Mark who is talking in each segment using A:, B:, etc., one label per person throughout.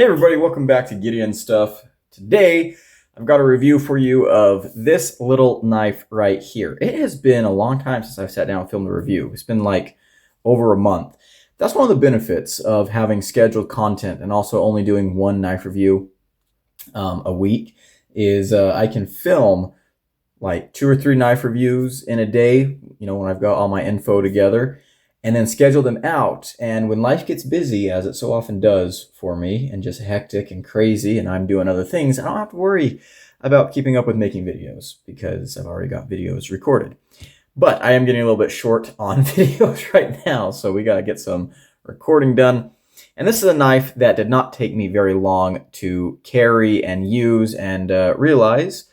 A: Hey everybody, welcome back to Gideon Stuff. Today, I've got a review for you of this little knife right here. It has been a long time since I've sat down and filmed a review. It's been like over a month. That's one of the benefits of having scheduled content and also only doing one knife review a week is I can film like 2 or 3 knife reviews in a day, when I've got all my info together, and then schedule them out. And when life gets busy, as it so often does for me, and just hectic and crazy, and I'm doing other things, I don't have to worry about keeping up with making videos because I've already got videos recorded. But I am getting a little bit short on videos right now, so we got to get some recording done. And this is a knife that did not take me very long to carry and use and realize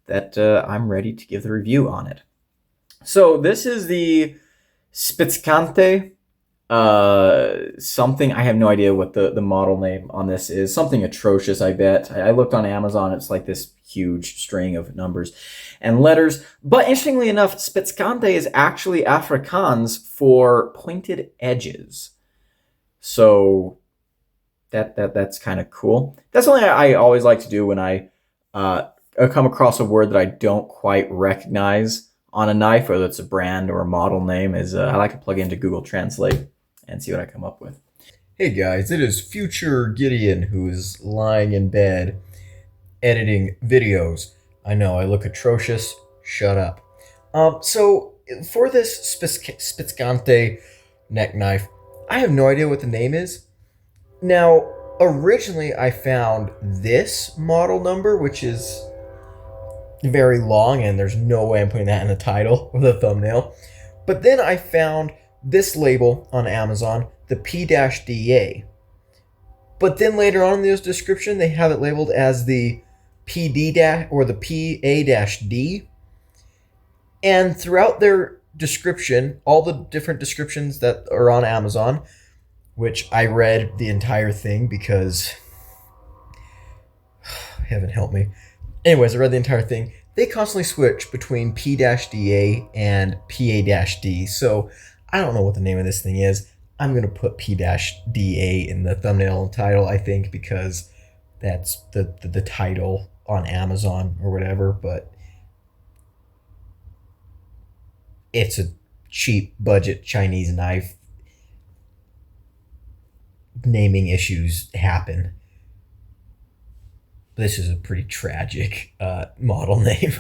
A: that I'm ready to give the review on it. So this is the Spitzkante, something, I have no idea what the model name on this is. Something atrocious, I bet. I looked on Amazon, it's like this huge string of numbers and letters. But interestingly enough, Spitzkante is actually Afrikaans for pointed edges. So that's kind of cool. That's something I always like to do when I come across a word that I don't quite recognize on a knife, whether it's a brand or a model name, is I like to plug into Google Translate and see what I come up with.
B: Hey guys, it is future Gideon who is lying in bed editing videos. I know, I look atrocious. Shut up. So for this Spitzkante neck knife, I have no idea what the name is. Now, originally I found this model number, which is very long, and there's no way I'm putting that in the title or the thumbnail. But then I found this label on Amazon, the P-DA. But then later on in the description, they have it labeled as the PD- or the PA-D. And throughout their description, all the different descriptions that are on Amazon, which I read the entire thing because heaven help me. Anyways, I read the entire thing. They constantly switch between P-DA and PA-D. So I don't know what the name of this thing is. I'm going to put P-DA in the thumbnail and title, I think, because that's the title on Amazon or whatever. But it's a cheap budget Chinese knife. Naming issues happen. This is a pretty tragic model name.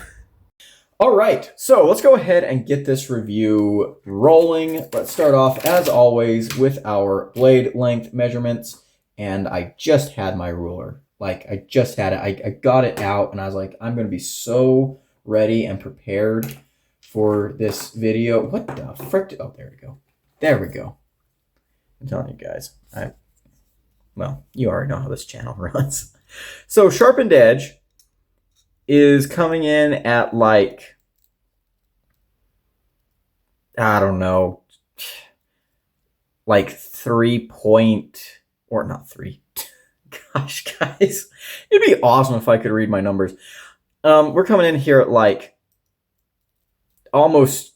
A: All right, so let's go ahead and get this review rolling. Let's start off, as always, with our blade length measurements. And I just had my ruler. I just had it. I got it out, and I was like, I'm going to be so ready and prepared for this video. What the frick? Oh, there we go. There we go. I'm telling you guys. Well, you already know how this channel runs. So sharpened edge is coming in at I don't know, 3 point, or not 3. Gosh, guys, it'd be awesome if I could read my numbers. We're coming in here at almost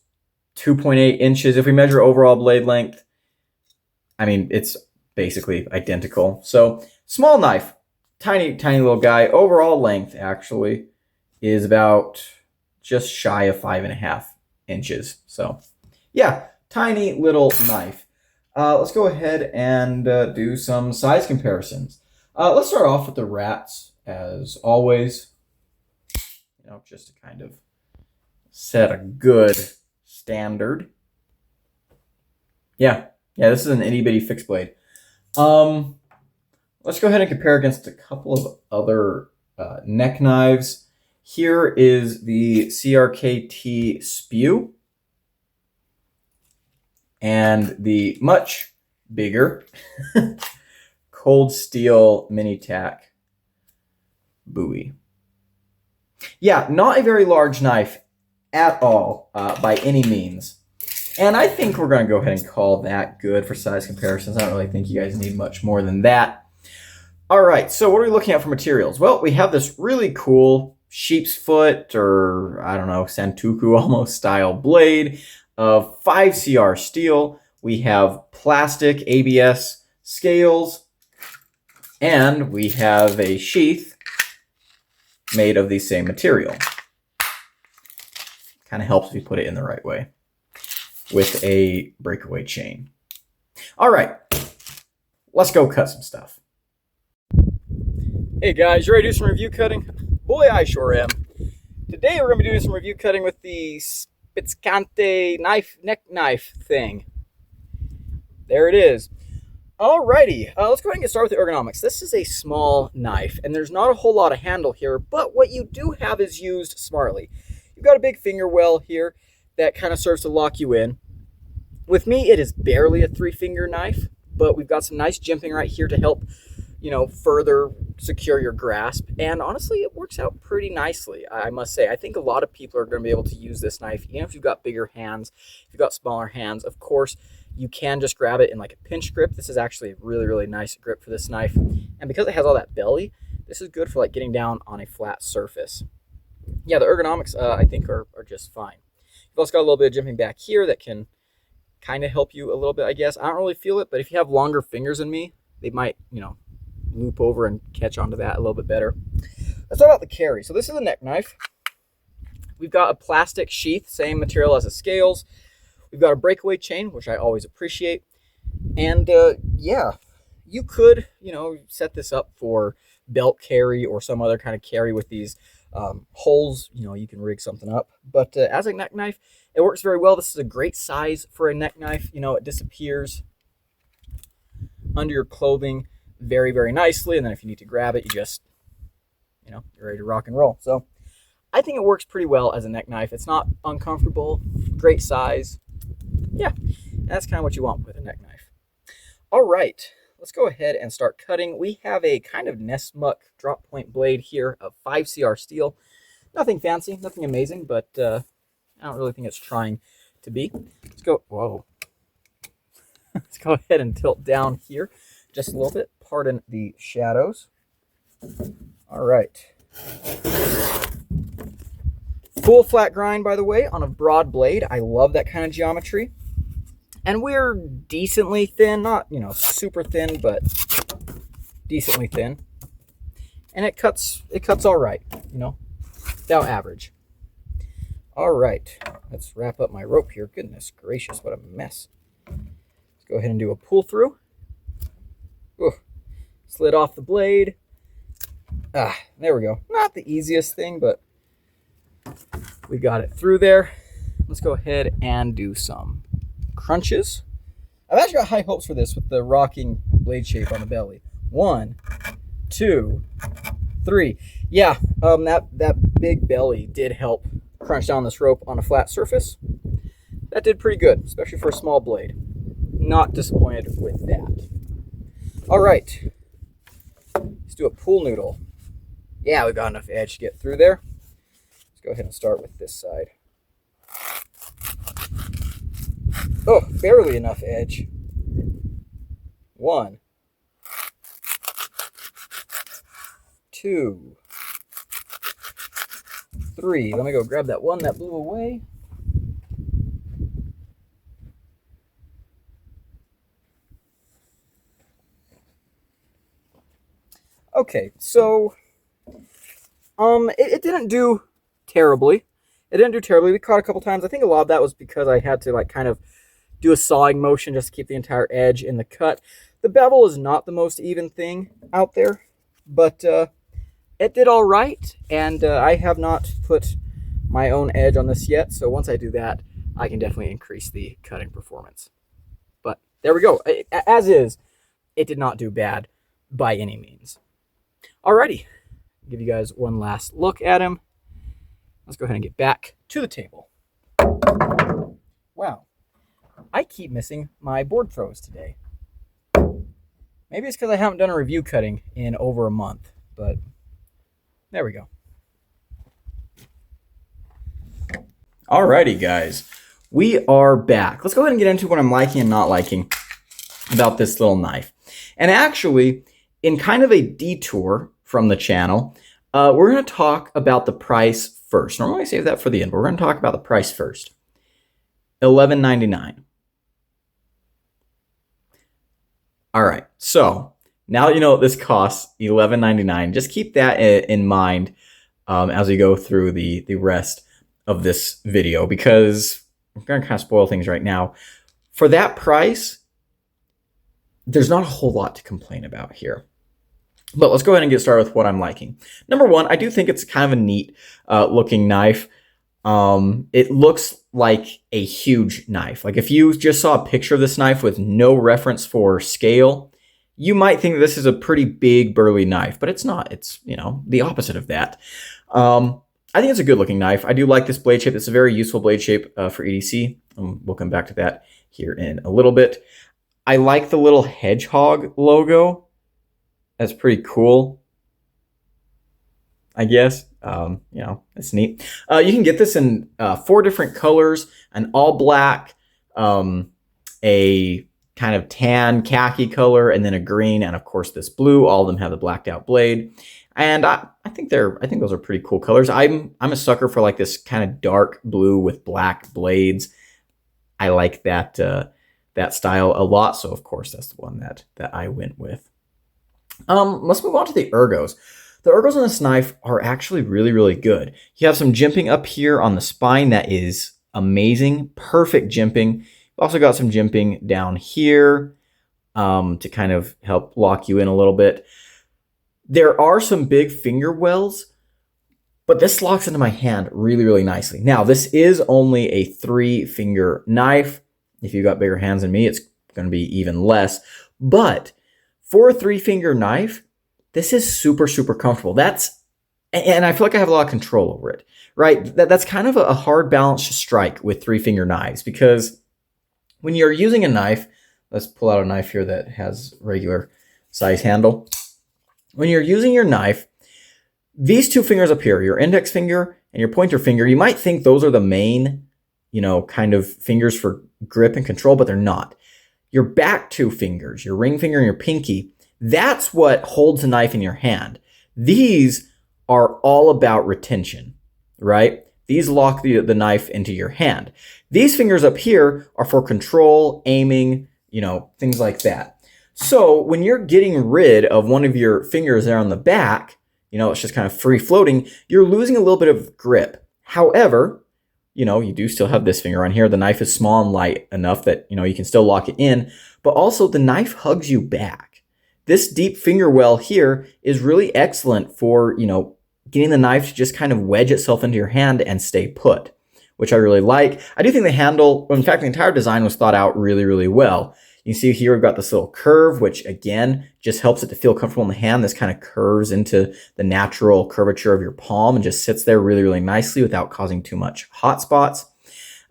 A: 2.8 inches. If we measure overall blade length, I mean, it's basically identical. So small knife. Tiny little guy. Overall length, actually, is about just shy of 5.5 inches. So, yeah, tiny little knife. Let's go ahead and do some size comparisons. Let's start off with the rats, as always. Just to kind of set a good standard. Yeah, this is an itty-bitty fixed blade. Let's go ahead and compare against a couple of other neck knives. Here is the CRKT Spew and the much bigger Cold Steel Mini Tack Bowie. Yeah, not a very large knife at all by any means. And I think we're going to go ahead and call that good for size comparisons. I don't really think you guys need much more than that. All right, so what are we looking at for materials? Well, we have this really cool sheep's foot, or I don't know, Santoku almost style blade of 5CR steel. We have plastic ABS scales, And we have a sheath made of the same material. Kind of helps if you put it in the right way with a breakaway chain. All right, let's go cut some stuff. Hey guys, you ready to do some review cutting? Boy, I sure am. Today we're going to be doing some review cutting with the Spitzkante neck knife thing. There it is. Alrighty, let's go ahead and get started with the ergonomics. This is a small knife, and there's not a whole lot of handle here, but what you do have is used smartly. You've got a big finger well here that kind of serves to lock you in. With me, it is barely a 3-finger knife, but we've got some nice jimping right here to help, further secure your grasp. And honestly, it works out pretty nicely, I must say. I think a lot of people are going to be able to use this knife, even if you've got bigger hands, if you've got smaller hands. Of course, you can just grab it in like a pinch grip. This is actually a really, really nice grip for this knife. And because it has all that belly, this is good for like getting down on a flat surface. Yeah, the ergonomics, I think, are just fine. You've also got a little bit of jimping back here that can kind of help you a little bit, I guess. I don't really feel it, but if you have longer fingers than me, they might, loop over and catch onto that a little bit better. Let's talk about the carry. So this is a neck knife. We've got a plastic sheath, same material as the scales. We've got a breakaway chain, which I always appreciate. And yeah, you could, set this up for belt carry or some other kind of carry with these holes. You can rig something up. But as a neck knife, it works very well. This is a great size for a neck knife. It disappears under your clothing very, very nicely. And then if you need to grab it, you just, you're ready to rock and roll. So I think it works pretty well as a neck knife. It's not uncomfortable, great size. Yeah, that's kind of what you want with a neck knife. All right, let's go ahead and start cutting. We have a kind of Nessmuck drop point blade here of 5CR steel. Nothing fancy, nothing amazing, but I don't really think it's trying to be. Let's go, whoa. Let's go ahead and tilt down here just a little bit. Pardon the shadows. All right. Full flat grind, by the way, on a broad blade. I love that kind of geometry. And we're decently thin, not, super thin, but decently thin. And it cuts all right, about average. All right, let's wrap up my rope here. Goodness gracious, what a mess. Let's go ahead and do a pull through. Ooh, slid off the blade. There we go. Not the easiest thing, but we got it through there. Let's go ahead and do some crunches. I've actually got high hopes for this with the rocking blade shape on the belly. 1, 2, 3. Yeah, that big belly did help crunch down this rope on a flat surface. That did pretty good, especially for a small blade. Not disappointed with that. All right, let's do a pool noodle. Yeah, we've got enough edge to get through there. Let's go ahead and start with this side. Oh, barely enough edge. 1, 2, 3. Let me go grab that one that blew away. Okay, so it didn't do terribly. It didn't do terribly. We caught a couple times. I think a lot of that was because I had to kind of do a sawing motion just to keep the entire edge in the cut. The bevel is not the most even thing out there, but it did all right, and I have not put my own edge on this yet, so once I do that, I can definitely increase the cutting performance. But there we go. As is, it did not do bad by any means. Alrighty, give you guys one last look at him. Let's go ahead and get back to the table. Wow, I keep missing my board throws today. Maybe it's because I haven't done a review cutting in over a month, but there we go. Alrighty, guys, we are back. Let's go ahead and get into what I'm liking and not liking about this little knife. And actually, in kind of a detour from the channel, we're going to talk about the price first. Normally I save that for the end, but we're going to talk about the price first. $11.99. All right, so Now that you know what this costs, $11.99. Just keep that in mind as we go through the rest of this video, because I'm going to kind of spoil things right now. For that price, there's not a whole lot to complain about here. But let's go ahead and get started with what I'm liking. Number one, I do think it's kind of a neat looking knife. It looks like a huge knife. Like if you just saw a picture of this knife with no reference for scale, you might think this is a pretty big burly knife, but it's not. It's, you know, the opposite of that. I think it's a good looking knife. I do like this blade shape. It's a very useful blade shape for EDC. We'll come back to that here in a little bit. I like the little hedgehog logo. That's pretty cool, I guess. You know, it's neat. You can get this in 4 different colors: an all black, a kind of tan khaki color, and then a green, and of course this blue. All of them have the blacked out blade, and I think those are pretty cool colors. I'm a sucker for like this kind of dark blue with black blades. I like that that style a lot, so of course that's the one that I went with. Let's move on to the ergos. The ergos on this knife are actually really, really good. You have some jimping up here on the spine that is amazing. Perfect jimping. You've also got some jimping down here to kind of help lock you in a little bit. There are some big finger wells, but this locks into my hand really, really nicely. Now, this is only a 3-finger knife. If you've got bigger hands than me, it's going to be even less. But for a 3-finger knife, this is super, super comfortable. And I feel like I have a lot of control over it, right? That's kind of a hard balance to strike with 3-finger knives, because when you're using a knife, let's pull out a knife here that has regular size handle. When you're using your knife, these 2 fingers up here, your index finger and your pointer finger, you might think those are the main, you know, kind of fingers for grip and control, but they're not. Your back 2 fingers, your ring finger and your pinky, that's what holds the knife in your hand. These are all about retention, right? These lock the knife into your hand. These fingers up here are for control, aiming, you know, things like that. So when you're getting rid of one of your fingers there on the back, you know, it's just kind of free floating, you're losing a little bit of grip. However, you know, you do still have this finger on here. The knife is small and light enough that, you know, you can still lock it in, but also the knife hugs you back. This deep finger well here is really excellent for, you know, getting the knife to just kind of wedge itself into your hand and stay put, which I really like. I do think the handle, in fact, the entire design was thought out really, really well. You see here we've got this little curve, which again, just helps it to feel comfortable in the hand. This kind of curves into the natural curvature of your palm and just sits there really, really nicely without causing too much hot spots.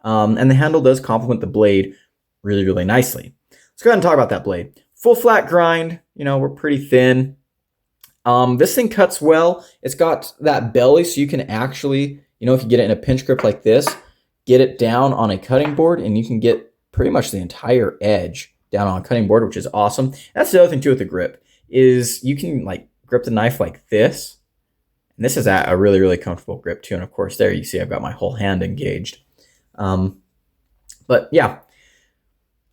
A: And the handle does complement the blade really, really nicely. Let's go ahead and talk about that blade. Full flat grind, you know, we're pretty thin. This thing cuts well. It's got that belly, so you can actually, you know, if you get it in a pinch grip like this, get it down on a cutting board and you can get pretty much the entire edge down on a cutting board, which is awesome. That's the other thing too with the grip, is you can like grip the knife like this. And this is a really, really comfortable grip too. And of course there you see I've got my whole hand engaged. But yeah,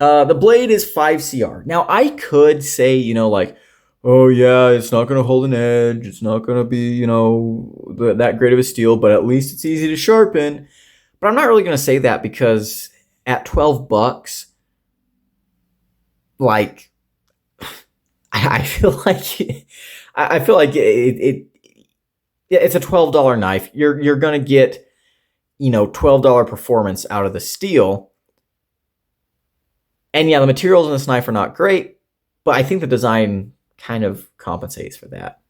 A: the blade is 5CR. Now I could say, you know, like, oh yeah, it's not going to hold an edge. It's not going to be, you know, that great of a steel, but at least it's easy to sharpen. But I'm not really going to say that, because at $12, like, I feel like it's a $12 knife. You're going to get, you know, $12 performance out of the steel. And yeah, the materials in this knife are not great, but I think the design kind of compensates for that.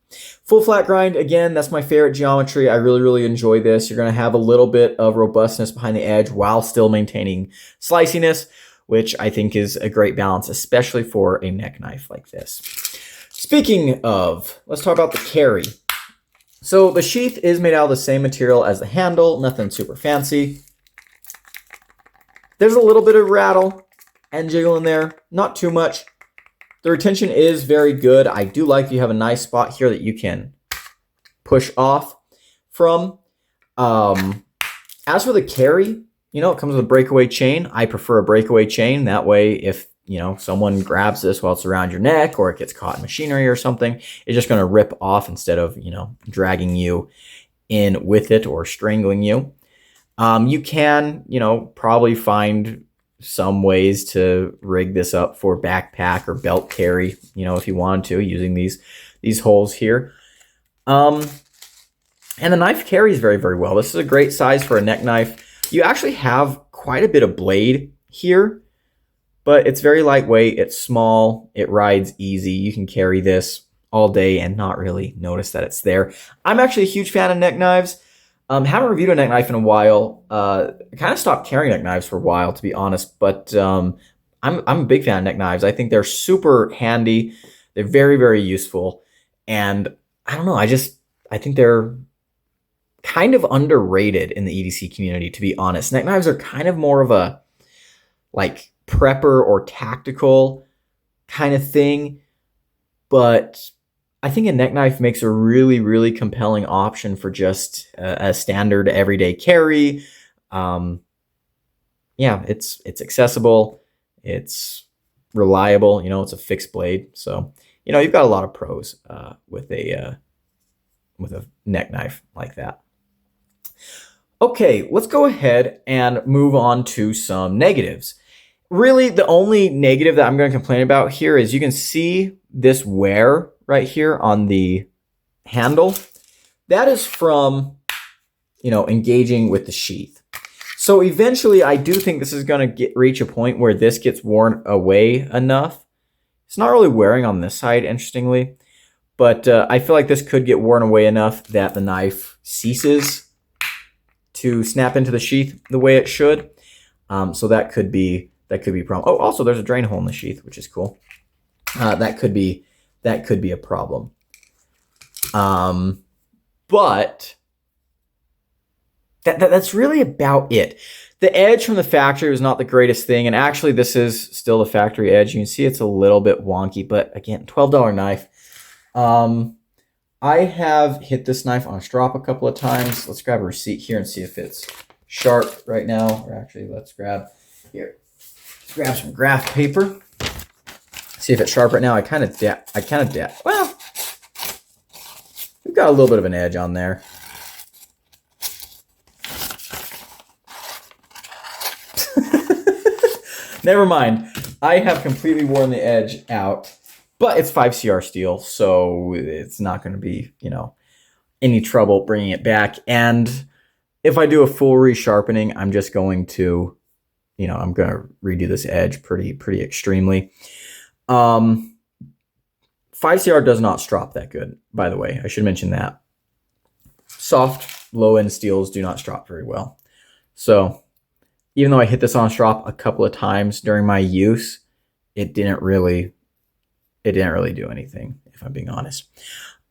A: Full flat grind, again, that's my favorite geometry. I really, really enjoy this. You're going to have a little bit of robustness behind the edge while still maintaining sliciness, which I think is a great balance, especially for a neck knife like this. Speaking of, let's talk about the carry. So the sheath is made out of the same material as the handle, nothing super fancy. There's a little bit of rattle and jiggle in there, not too much. The retention is very good. I do like you have a nice spot here that you can push off from. As for the carry, you know, it comes with a breakaway chain. I prefer a breakaway chain. That way, if, someone grabs this while it's around your neck or it gets caught in machinery or something, it's just going to rip off instead of, dragging you in with it or strangling you. You can, probably find some ways to rig this up for backpack or belt carry, if you wanted to, using these holes here. And the knife carries very, very well. This is a great size for a neck knife. You actually have quite a bit of blade here, but it's very lightweight. It's small. It rides easy. You can carry this all day and not really notice that it's there. I'm actually a huge fan of neck knives. Haven't reviewed a neck knife in a while. I kind of stopped carrying neck knives for a while, to be honest, but I'm a big fan of neck knives. I think they're super handy. They're very, very useful. And I don't know, I think they're kind of underrated in the EDC community, to be honest. Neck knives are kind of more of a like prepper or tactical kind of thing, but I think a neck knife makes a really, really compelling option for just a standard everyday carry. It's accessible, it's reliable. It's a fixed blade, so you've got a lot of pros with a neck knife like that. Okay, let's go ahead and move on to some negatives. Really, the only negative that I'm going to complain about here is you can see this wear right here on the handle. That is from, engaging with the sheath. So eventually, I do think this is going to reach a point where this gets worn away enough. It's not really wearing on this side, interestingly, but I feel like this could get worn away enough that the knife ceases to snap into the sheath the way it should. So that could be a problem. Oh, also there's a drain hole in the sheath, which is cool. That could be a problem. But that's really about it. The edge from the factory was not the greatest thing, and actually this is still the factory edge. You can see it's a little bit wonky, but again, $12 knife. I have hit this knife on a strop a couple of times. Let's grab a receipt here and see if it's sharp right now. Or actually, let's grab some graph paper. See if it's sharp right now. I kind of well, we've got a little bit of an edge on there. Never mind. I have completely worn the edge out, but it's 5CR steel, so it's not going to be, any trouble bringing it back. And if I do a full resharpening, I'm just going to, I'm going to redo this edge pretty extremely. 5CR does not strop that good, by the way. I should mention that. Soft, low-end steels do not strop very well. So even though I hit this on a strop a couple of times during my use, it didn't really do anything, if I'm being honest.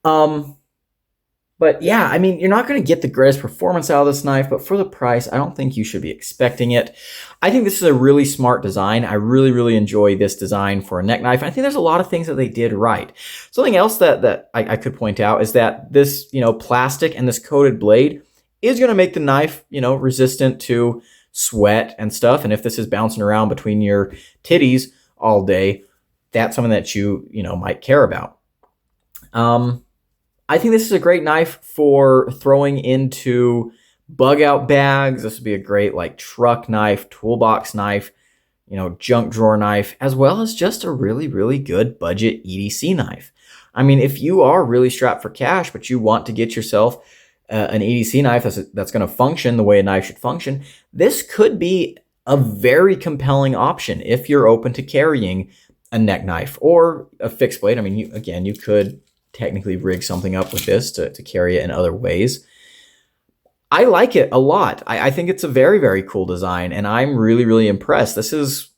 A: But yeah, I mean, you're not going to get the greatest performance out of this knife, but for the price, I don't think you should be expecting it. I think this is a really smart design. I really, really enjoy this design for a neck knife. I think there's a lot of things that they did right. Something else that I could point out is that this, plastic and this coated blade is going to make the knife, resistant to sweat and stuff. And if this is bouncing around between your titties all day, that's something that you might care about. I think this is a great knife for throwing into bug out bags. This would be a great truck knife, toolbox knife, junk drawer knife, as well as just a really, really good budget EDC knife. I mean, if you are really strapped for cash, but you want to get yourself an EDC knife that's going to function the way a knife should function, this could be a very compelling option if you're open to carrying a neck knife or a fixed blade. I mean, you could technically rig something up with this to carry it in other ways. I like it a lot. I think it's a very, very cool design, and I'm really, really impressed. This is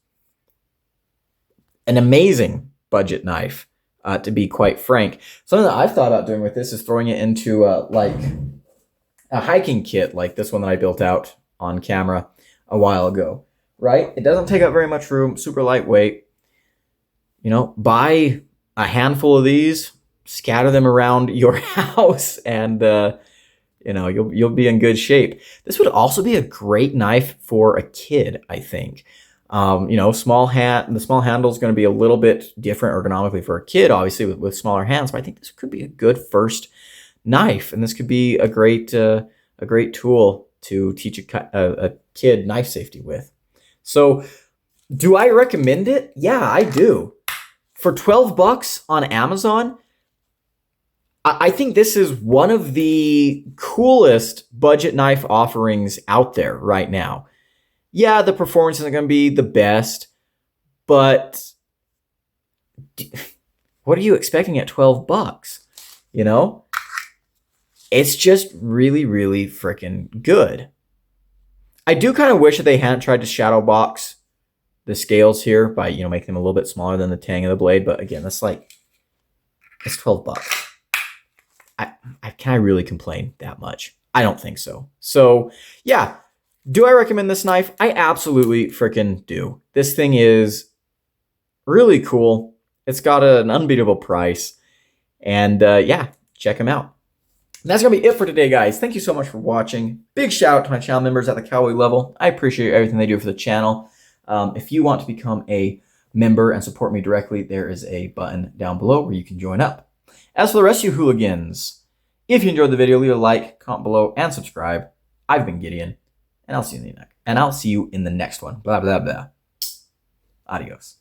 A: an amazing budget knife, to be quite frank. Something that I've thought about doing with this is throwing it into a hiking kit like this one that I built out on camera a while ago, right? It doesn't take up very much room, super lightweight. Buy a handful of these, scatter them around your house, and you'll be in good shape. This would also be a great knife for a kid, I think. You know, the small handle is going to be a little bit different ergonomically for a kid, obviously with smaller hands. But I think this could be a good first knife, and this could be a great tool to teach a kid knife safety with. So, do I recommend it? Yeah, I do. For $12 on Amazon, I think this is one of the coolest budget knife offerings out there right now. Yeah, the performance isn't going to be the best, but what are you expecting at $12? You know? It's just really, really freaking good. I do kind of wish that they hadn't tried to shadow box the scales here by, you know, making them a little bit smaller than the tang of the blade. But again, that's like, it's $12. Can I really complain that much? I don't think so. So yeah, do I recommend this knife? I absolutely freaking do. This thing is really cool. It's got an unbeatable price. And yeah, check them out. And that's going to be it for today, guys. Thank you so much for watching. Big shout out to my channel members at the Cowboy level. I appreciate everything they do for the channel. If you want to become a member and support me directly, there is a button down below where you can join up. As for the rest of you hooligans, if you enjoyed the video, leave a like, comment below, and subscribe. I've been Gideon, and I'll see you in the next one. Blah, blah, blah. Adios.